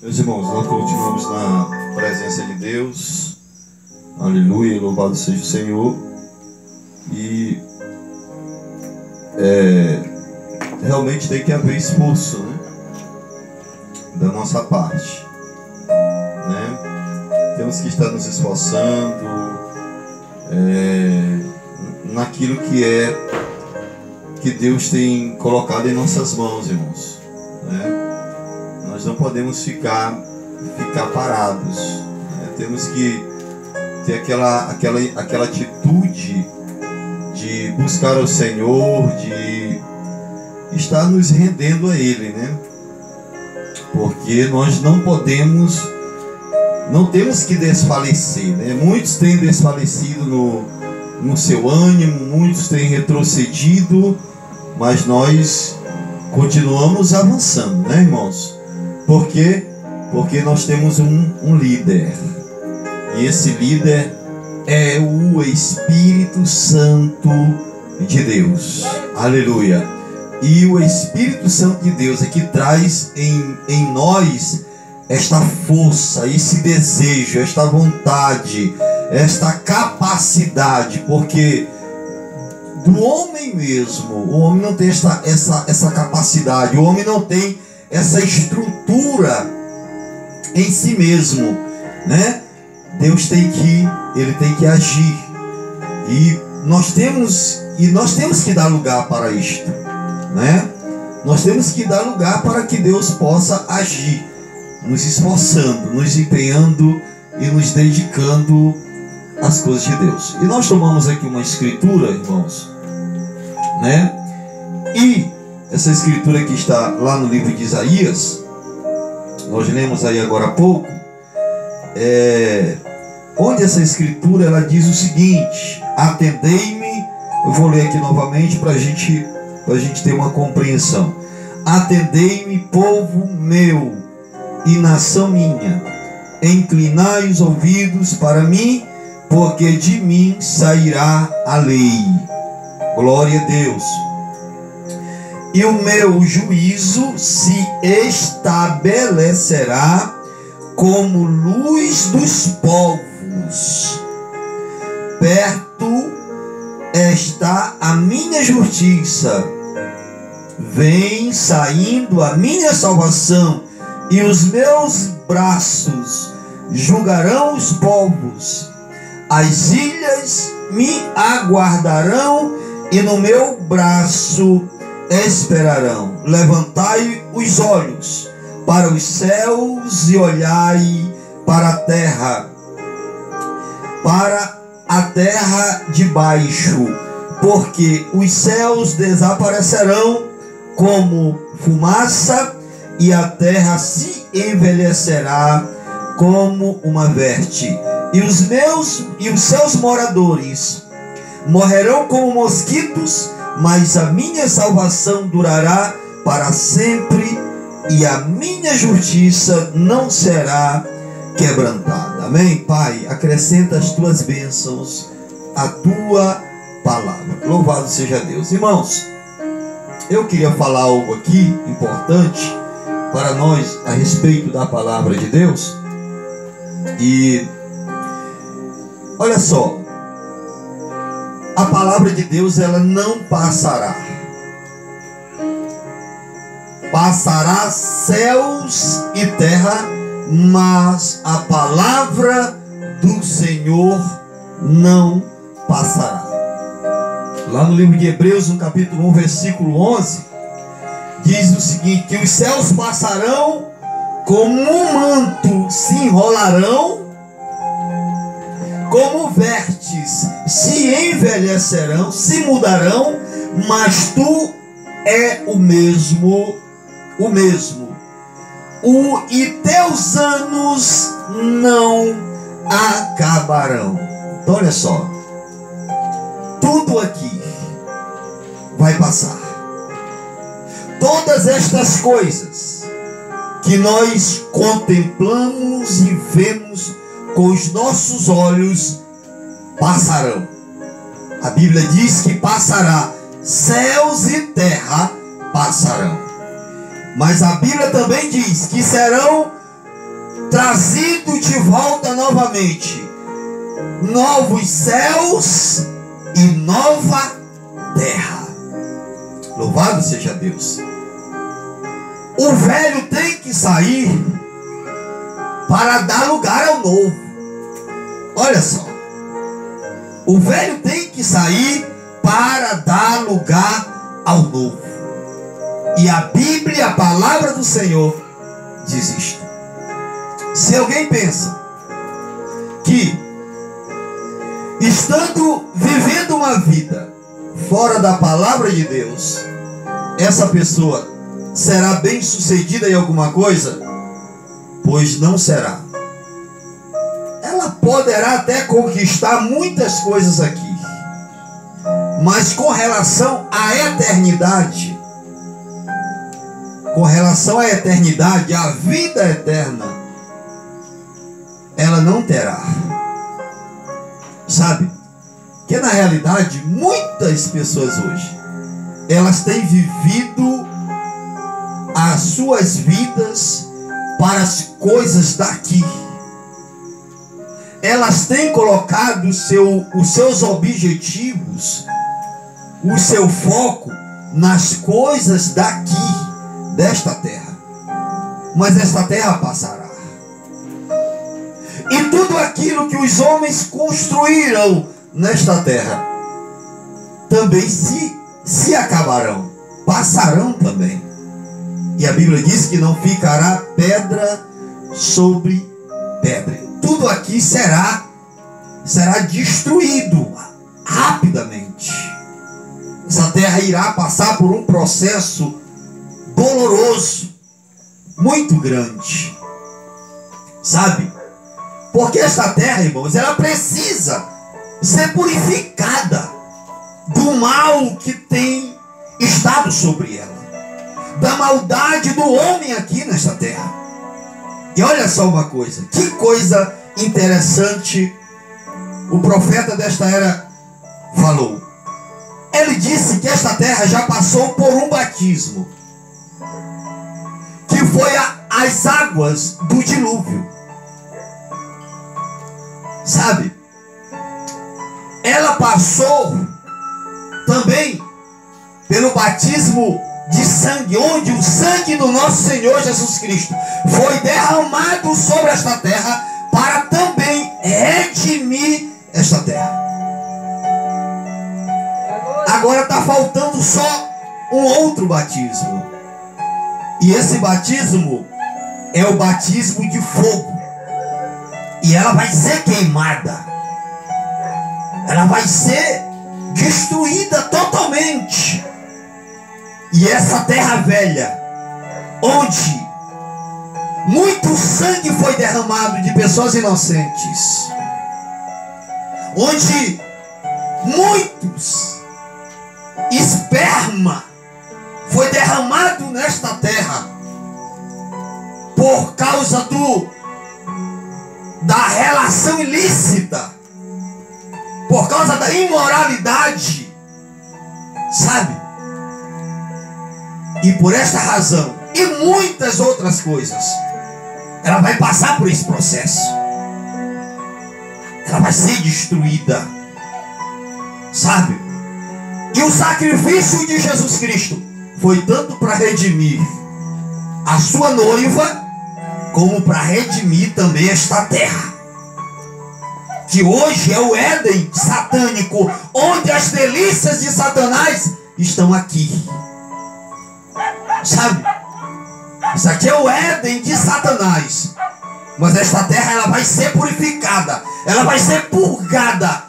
Meus irmãos, nós continuamos na presença de Deus. Aleluia, louvado seja o Senhor. E realmente tem que haver esforço, né, da nossa parte, né? Temos que estar nos esforçando naquilo que Deus tem colocado em nossas mãos, irmãos, né? Nós não podemos ficar parados, né? Temos que ter aquela atitude de buscar o Senhor, de estar nos rendendo a Ele, né? Porque nós não temos que desfalecer, né? Muitos têm desfalecido no seu ânimo, muitos têm retrocedido, mas nós continuamos avançando, né, irmãos? Por quê? Porque nós temos um líder, e esse líder é o Espírito Santo de Deus. Aleluia! E o Espírito Santo de Deus é que traz em nós esta força, esse desejo, esta vontade, esta capacidade, porque do homem mesmo, o homem não tem essa capacidade, o homem não tem essa estrutura em si mesmo, né? Deus tem que agir, e nós temos que dar lugar para isto, né? Nós temos que dar lugar para que Deus possa agir, nos esforçando, nos empenhando e nos dedicando às coisas de Deus. E nós tomamos aqui uma escritura, irmãos, né? E essa escritura que está lá no livro de Isaías, nós lemos aí agora há pouco, onde essa escritura ela diz o seguinte: atendei-me. Eu vou ler aqui novamente para a gente ter uma compreensão. Atendei-me, povo meu e nação minha, inclinai os ouvidos para mim, porque de mim sairá a lei. Glória a Deus. E o meu juízo se estabelecerá como luz dos povos. Perto está a minha justiça, vem saindo a minha salvação, e os meus braços julgarão os povos. As ilhas me aguardarão, e no meu braço esperarão. Levantai os olhos para os céus e olhai para a terra de baixo, porque os céus desaparecerão como fumaça, e a terra se envelhecerá como uma veste, e os seus moradores morrerão como mosquitos, mas a minha salvação durará para sempre, e a minha justiça não será quebrantada. Amém, Pai? Acrescenta as tuas bênçãos à tua palavra. Louvado seja Deus. Irmãos, eu queria falar algo aqui importante para nós a respeito da palavra de Deus. E olha só, a palavra de Deus ela não passará. Passará céus e terra, mas a palavra do Senhor não passará. Lá no livro de Hebreus, no capítulo 1, versículo 11, diz o seguinte: que os céus passarão como um manto, se enrolarão, como vertes se envelhecerão, se mudarão, mas tu é o mesmo, e teus anos não acabarão. Então olha só, tudo aqui vai passar. Todas estas coisas que nós contemplamos e vemos com os nossos olhos passarão. A Bíblia diz que passará, céus e terra passarão. Mas a Bíblia também diz que serão trazidos de volta novamente novos céus e nova terra. Louvado seja Deus. O velho tem que sair para dar lugar ao novo. Olha só. O velho tem que sair para dar lugar ao novo. E a Bíblia, a palavra do Senhor, diz isto. Se alguém pensa que vivendo uma vida fora da palavra de Deus, essa pessoa será bem sucedida em alguma coisa? Pois não será. Ela poderá até conquistar muitas coisas aqui, mas com relação à eternidade, à vida eterna, ela não terá. Sabe? Que na realidade, muitas pessoas hoje, elas têm vivido as suas vidas para as coisas daqui. Elas têm colocado os seus objetivos, o seu foco nas coisas daqui, desta terra. Mas esta terra passará. E tudo aquilo que os homens construíram nesta terra também se acabarão, passarão também. E a Bíblia diz que não ficará pedra sobre pedra. Tudo aqui será destruído rapidamente. Essa terra irá passar por um processo doloroso, muito grande. Sabe? Porque esta terra, irmãos, ela precisa ser purificada do mal que tem estado sobre ela, da maldade do homem aqui nesta terra. E olha só uma coisa, que coisa interessante o profeta desta era falou. Ele disse que esta terra já passou por um batismo, que foi as águas do dilúvio. Sabe? Ela passou também pelo batismo de sangue, onde o sangue do nosso Senhor Jesus Cristo foi derramado sobre esta terra para também redimir esta terra. Agora está faltando só um outro batismo. E esse batismo é o batismo de fogo. E ela vai ser queimada. Ela vai ser destruída totalmente. E essa terra velha, onde muito sangue foi derramado de pessoas inocentes, onde muitos esperma foi derramado nesta terra por causa da relação ilícita, por causa da imoralidade, sabe? E por esta razão e muitas outras coisas, ela vai passar por esse processo. Ela vai ser destruída, sabe? E o sacrifício de Jesus Cristo foi tanto para redimir a sua noiva, como para redimir também esta terra, que hoje é o Éden satânico, onde as delícias de Satanás estão aqui. Sabe? Isso aqui é o Éden de Satanás. Mas esta terra, ela vai ser purificada, ela vai ser purgada,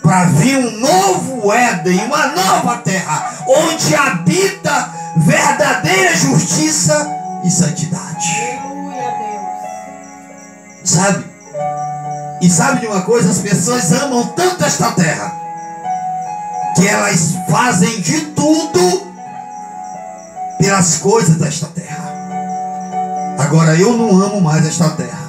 para vir um novo Éden, uma nova terra, onde habita verdadeira justiça e santidade. Sabe? E sabe de uma coisa? As pessoas amam tanto esta terra, que elas fazem de tudo pelas coisas desta terra. Agora eu não amo mais esta terra.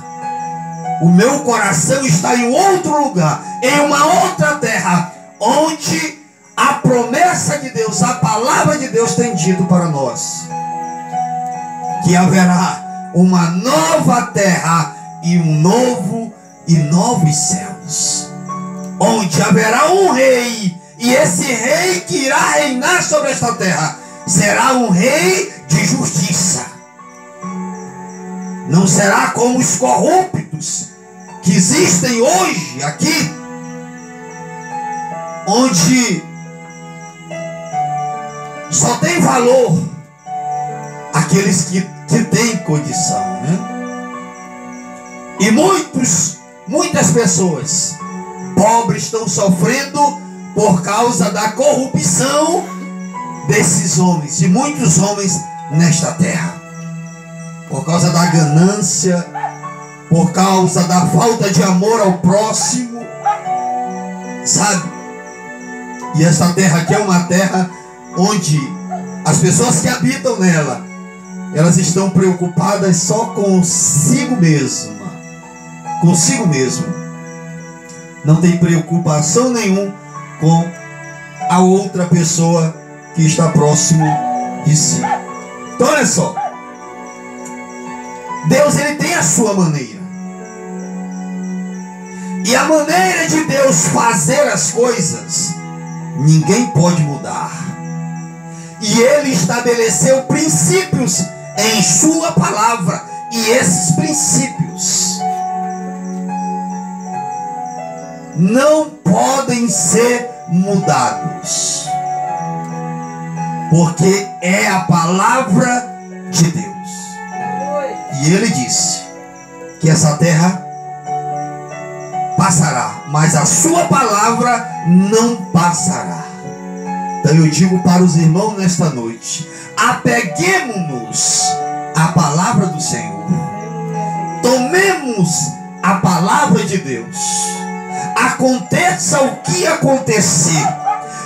O meu coração está em outro lugar, em uma outra terra, onde a promessa de Deus, a palavra de Deus tem dito para nós que haverá uma nova terra e um novo e novos céus, onde haverá um rei, e esse rei que irá reinar sobre esta terra será um rei de justiça. Não será como os corruptos que existem hoje aqui, onde só tem valor aqueles que têm condição, né? E muitas pessoas pobres estão sofrendo por causa da corrupção desses homens, de muitos homens nesta terra, por causa da ganância, por causa da falta de amor ao próximo, sabe? E esta terra aqui é uma terra onde as pessoas que habitam nela, elas estão preocupadas só consigo mesma, consigo mesmo. Não tem preocupação nenhuma com a outra pessoa que está próximo de si. Então olha só, Deus, ele tem a sua maneira, e a maneira de Deus fazer as coisas ninguém pode mudar. E ele estabeleceu princípios em sua palavra, e esses princípios não podem ser mudados, porque é a palavra de Deus. E ele disse que essa terra passará, mas a sua palavra não passará. Então eu digo para os irmãos nesta noite: apeguemo-nos à palavra do Senhor, tomemos a palavra de Deus, aconteça o que acontecer,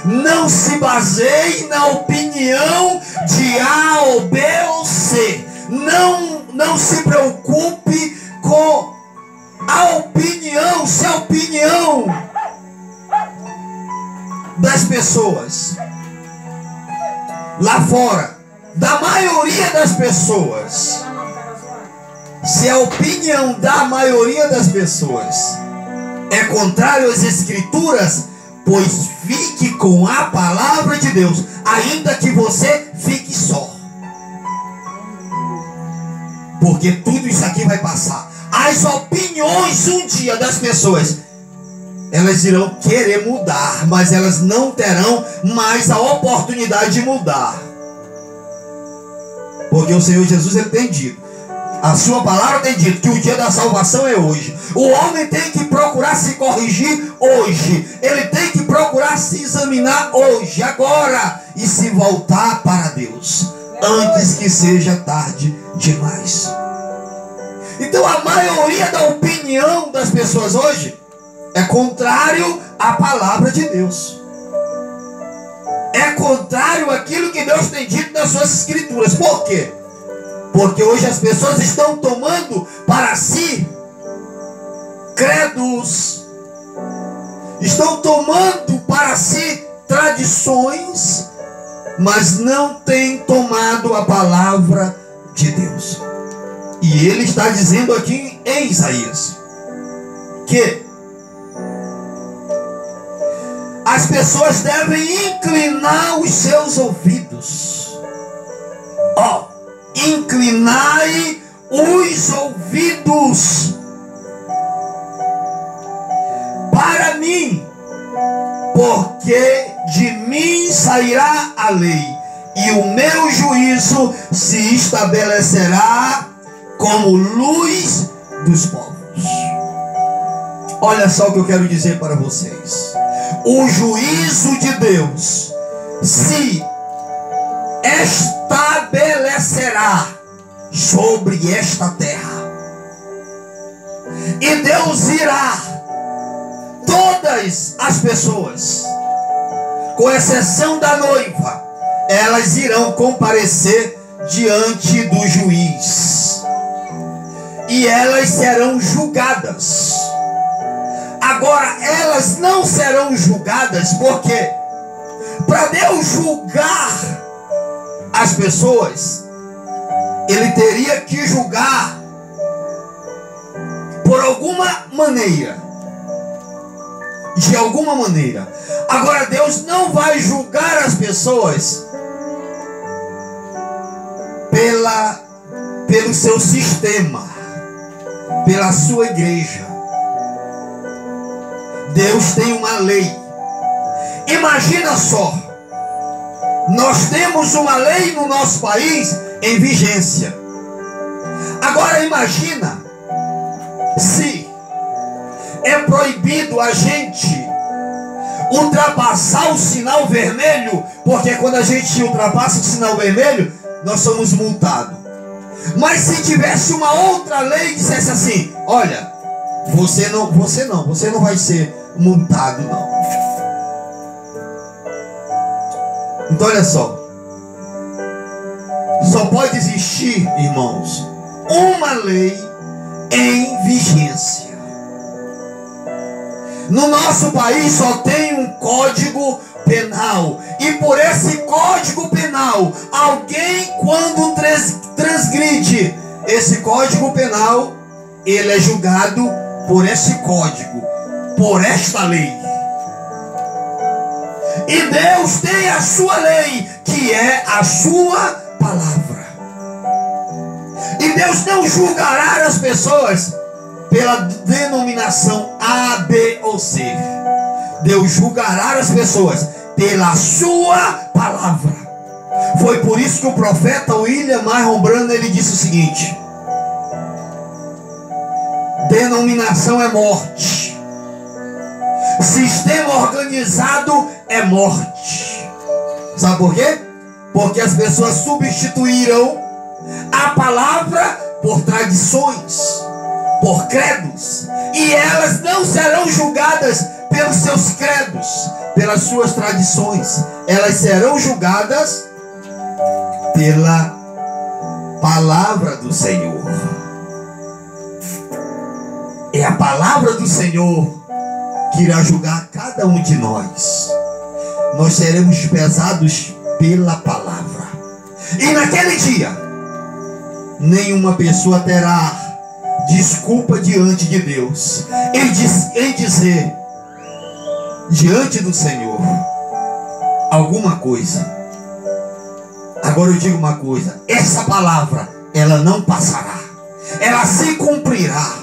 não se baseie na opinião de A ou B ou C, não se preocupe com a opinião, se a opinião das pessoas lá fora, da maioria das pessoas, se a opinião da maioria das pessoas é contrário às Escrituras, pois fique com a palavra de Deus, ainda que você fique só, porque tudo isso aqui vai passar. As opiniões um dia das pessoas, elas irão querer mudar, mas elas não terão mais a oportunidade de mudar, porque o Senhor Jesus, ele tem dito, a sua palavra tem dito que o dia da salvação é hoje. O homem tem que procurar se corrigir hoje, ele tem que procurar se examinar hoje, agora, e se voltar para Deus antes que seja tarde demais. Então a maioria da opinião das pessoas hoje é contrário à palavra de Deus, é contrário àquilo que Deus tem dito nas suas Escrituras. Por quê? Porque hoje as pessoas estão tomando para si credos, estão tomando para si tradições, mas não têm tomado a palavra de Deus. E ele está dizendo aqui em Isaías que as pessoas devem inclinar os seus ouvidos. Inclinai os ouvidos para mim, porque de mim sairá a lei, e o meu juízo se estabelecerá como luz dos povos. Olha só o que eu quero dizer para vocês: o juízo de Deus se estabelecerá sobre esta terra, e Deus irá, todas as pessoas, com exceção da noiva, elas irão comparecer diante do juiz, e elas serão julgadas. Agora, elas não serão julgadas, porque para Deus julgar as pessoas, ele teria que julgar por alguma maneira, de alguma maneira. Agora Deus não vai julgar as pessoas pelo seu sistema, pela sua igreja. Deus tem uma lei. Imagina só, nós temos uma lei no nosso país em vigência. Agora imagina se é proibido a gente ultrapassar o sinal vermelho, porque quando a gente ultrapassa o sinal vermelho, nós somos multados. Mas se tivesse uma outra lei que dissesse assim: olha, você não vai ser multado não. Então olha só pode existir, irmãos, uma lei em vigência. No nosso país só tem um código penal, e por esse código penal, alguém quando transgride esse código penal, ele é julgado por esse código, por esta lei. E Deus tem a sua lei, que é a sua palavra. E Deus não julgará as pessoas pela denominação A, B ou C. Deus julgará as pessoas pela sua palavra. Foi por isso que o profeta William Marron Branham, ele disse o seguinte: denominação é morte, sistema organizado é morte. Sabe por quê? Porque as pessoas substituíram a palavra por tradições, por credos, e elas não serão julgadas pelos seus credos, pelas suas tradições. Elas serão julgadas pela palavra do Senhor. É a palavra do Senhor que irá julgar cada um de nós. Nós seremos pesados pela palavra. E naquele dia, nenhuma pessoa terá desculpa diante de Deus em dizer diante do Senhor alguma coisa. Agora eu digo uma coisa: essa palavra, ela não passará, ela se cumprirá.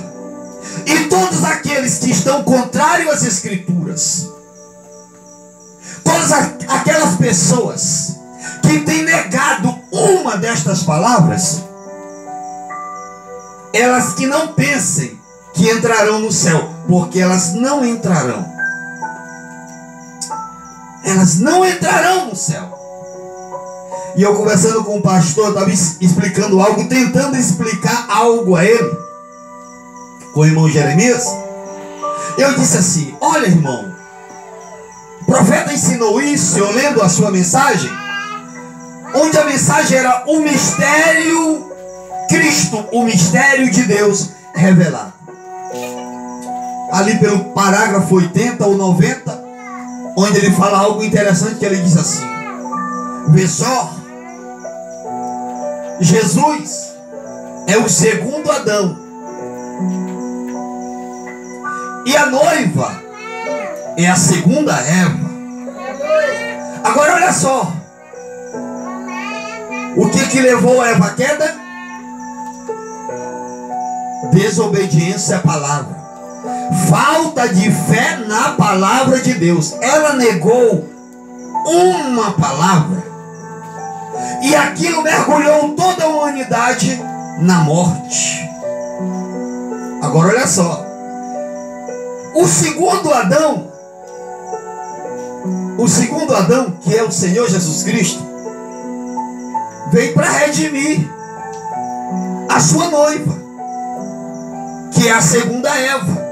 E todos aqueles que estão contrários às Escrituras, todas aquelas pessoas que têm negado uma destas palavras, elas que não pensem que entrarão no céu, porque elas não entrarão. Elas não entrarão no céu. E eu conversando com o pastor, estava explicando algo, tentando explicar algo a ele, com o irmão Jeremias. Eu disse assim: olha, irmão, o profeta ensinou isso, eu lendo a sua mensagem, onde a mensagem era o mistério Cristo, o mistério de Deus revelado. Ali pelo parágrafo 80 ou 90, onde ele fala algo interessante, que ele diz assim: vê só, Jesus é o segundo Adão, e a noiva é a segunda Eva. Agora olha só, o que levou a Eva à queda? Desobediência à palavra, falta de fé na palavra de Deus. Ela negou uma palavra, e aquilo mergulhou toda a humanidade na morte. Agora olha só, o segundo Adão, que é o Senhor Jesus Cristo, veio para redimir a sua noiva, que é a segunda Eva.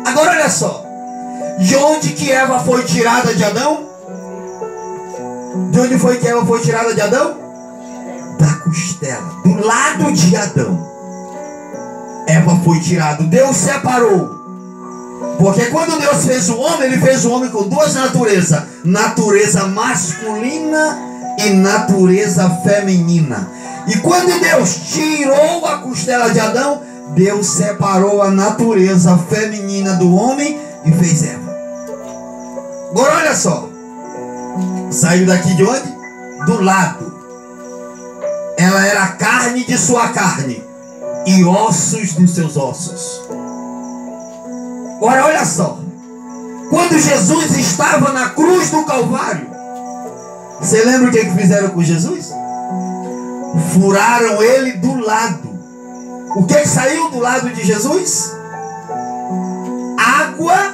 Agora olha só, de onde que Eva foi tirada de Adão? De onde foi que Eva foi tirada de Adão? Da costela, do lado de Adão. Eva foi tirada, Deus separou. Porque quando Deus fez o homem, Ele fez o homem com duas naturezas: natureza masculina e natureza feminina. E quando Deus tirou a costela de Adão, Deus separou a natureza feminina do homem e fez Eva. Agora olha só. Saiu daqui de onde? Do lado. Ela era carne de sua carne e ossos dos seus ossos. Agora olha só. Quando Jesus estava na cruz do Calvário, você lembra o que fizeram com Jesus? Furaram ele do lado. O que saiu do lado de Jesus? Água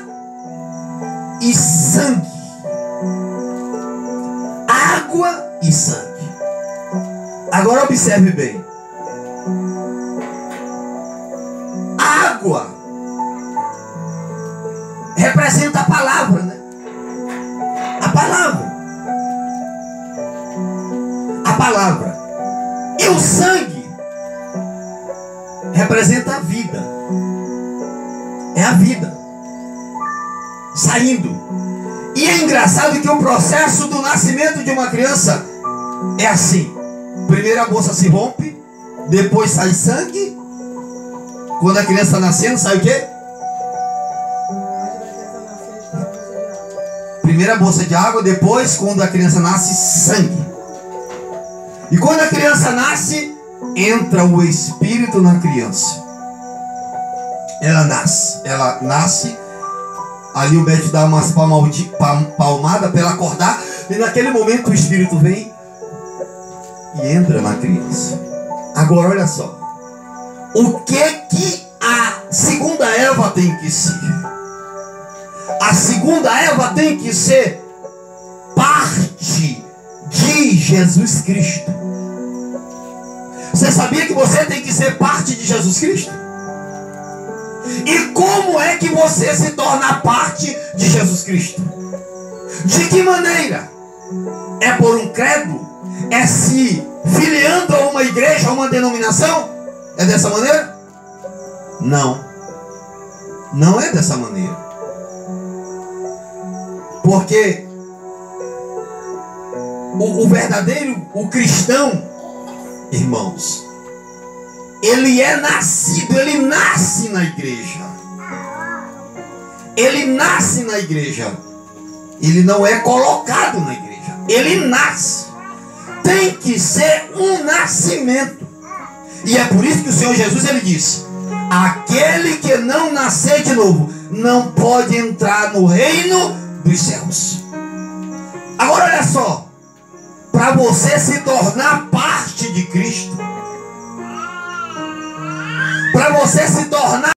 e sangue. Água e sangue. Agora observe bem. Água representa a palavra, né? A palavra. A palavra. E o sangue representa a vida. É a vida saindo. E é engraçado que o processo do nascimento de uma criança é assim. Primeiro a bolsa se rompe, depois sai sangue. Quando a criança está nascendo, sai o quê? Primeiro a bolsa de água, depois quando a criança nasce, sangue. E quando a criança nasce, entra o Espírito na criança. Ela nasce. Ali o médico dá umas palmadas para ela acordar. E naquele momento o Espírito vem e entra na criança. Agora olha só. O que a segunda Eva tem que ser? A segunda Eva tem que ser parte de Jesus Cristo. Você sabia que você tem que ser parte de Jesus Cristo? E como é que você se torna parte de Jesus Cristo? De que maneira? É por um credo? É se filiando a uma igreja, a uma denominação? É dessa maneira? Não. Não é dessa maneira. Porque o verdadeiro, o cristão, irmãos, ele é nascido, ele nasce na igreja. Ele nasce na igreja. Ele não é colocado na igreja. Ele nasce. Tem que ser um nascimento. E é por isso que o Senhor Jesus, ele disse: aquele que não nascer de novo não pode entrar no reino dos céus. Agora olha só. Para você se tornar parte de Cristo, para você se tornar